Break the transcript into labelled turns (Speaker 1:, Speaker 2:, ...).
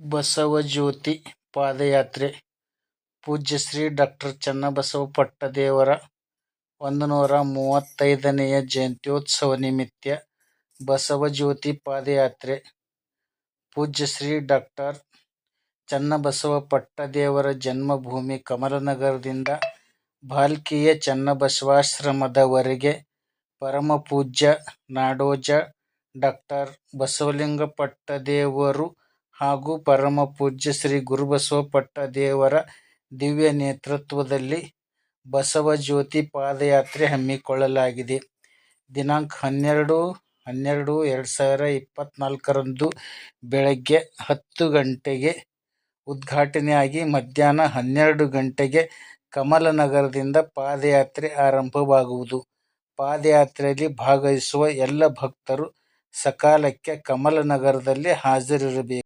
Speaker 1: ಬಸವಜ್ಯೋತಿ ಪಾದಯಾತ್ರೆ ಪೂಜ್ಯ ಶ್ರೀ ಡಾ ಚನ್ನಬಸವ ಪಟ್ಟದೇವರ 135ನೆಯ ಜಯಂತ್ಯೋತ್ಸವ ನಿಮಿತ್ತ ಬಸವಜ್ಯೋತಿ ಪಾದಯಾತ್ರೆ ಪೂಜ್ಯ ಶ್ರೀ ಡಾ ಚನ್ನಬಸವ ಪಟ್ಟದೇವರ ಜನ್ಮಭೂಮಿ ಕಮಲನಗರದಿಂದ ಭಾಲ್ಕಿಯ ಚನ್ನಬಸವಾಶ್ರಮದವರೆಗೆ ಪರಮಪೂಜ್ಯ ನಾಡೋಜ ಡಾ ಬಸವಲಿಂಗ ಪಟ್ಟದೇವರು ಹಾಗೂ ಪರಮಪೂಜ್ಯ ಶ್ರೀ ಗುರುಬಸವ ಪಟ್ಟದೇವರ ದಿವ್ಯ ನೇತೃತ್ವದಲ್ಲಿ ಬಸವಜ್ಯೋತಿ ಪಾದಯಾತ್ರೆ ಹಮ್ಮಿಕೊಳ್ಳಲಾಗಿದೆ. ದಿನಾಂಕ 12/12/2024 ಬೆಳಗ್ಗೆ 10 ಗಂಟೆಗೆ ಉದ್ಘಾಟನೆಯಾಗಿ ಮಧ್ಯಾಹ್ನ 12 ಗಂಟೆಗೆ ಕಮಲನಗರದಿಂದ ಪಾದಯಾತ್ರೆ ಆರಂಭವಾಗುವುದು. ಪಾದಯಾತ್ರೆಯಲ್ಲಿ ಭಾಗವಹಿಸುವ ಎಲ್ಲ ಭಕ್ತರು ಸಕಾಲಕ್ಕೆ ಕಮಲನಗರದಲ್ಲಿ ಹಾಜರಿರಬೇಕು.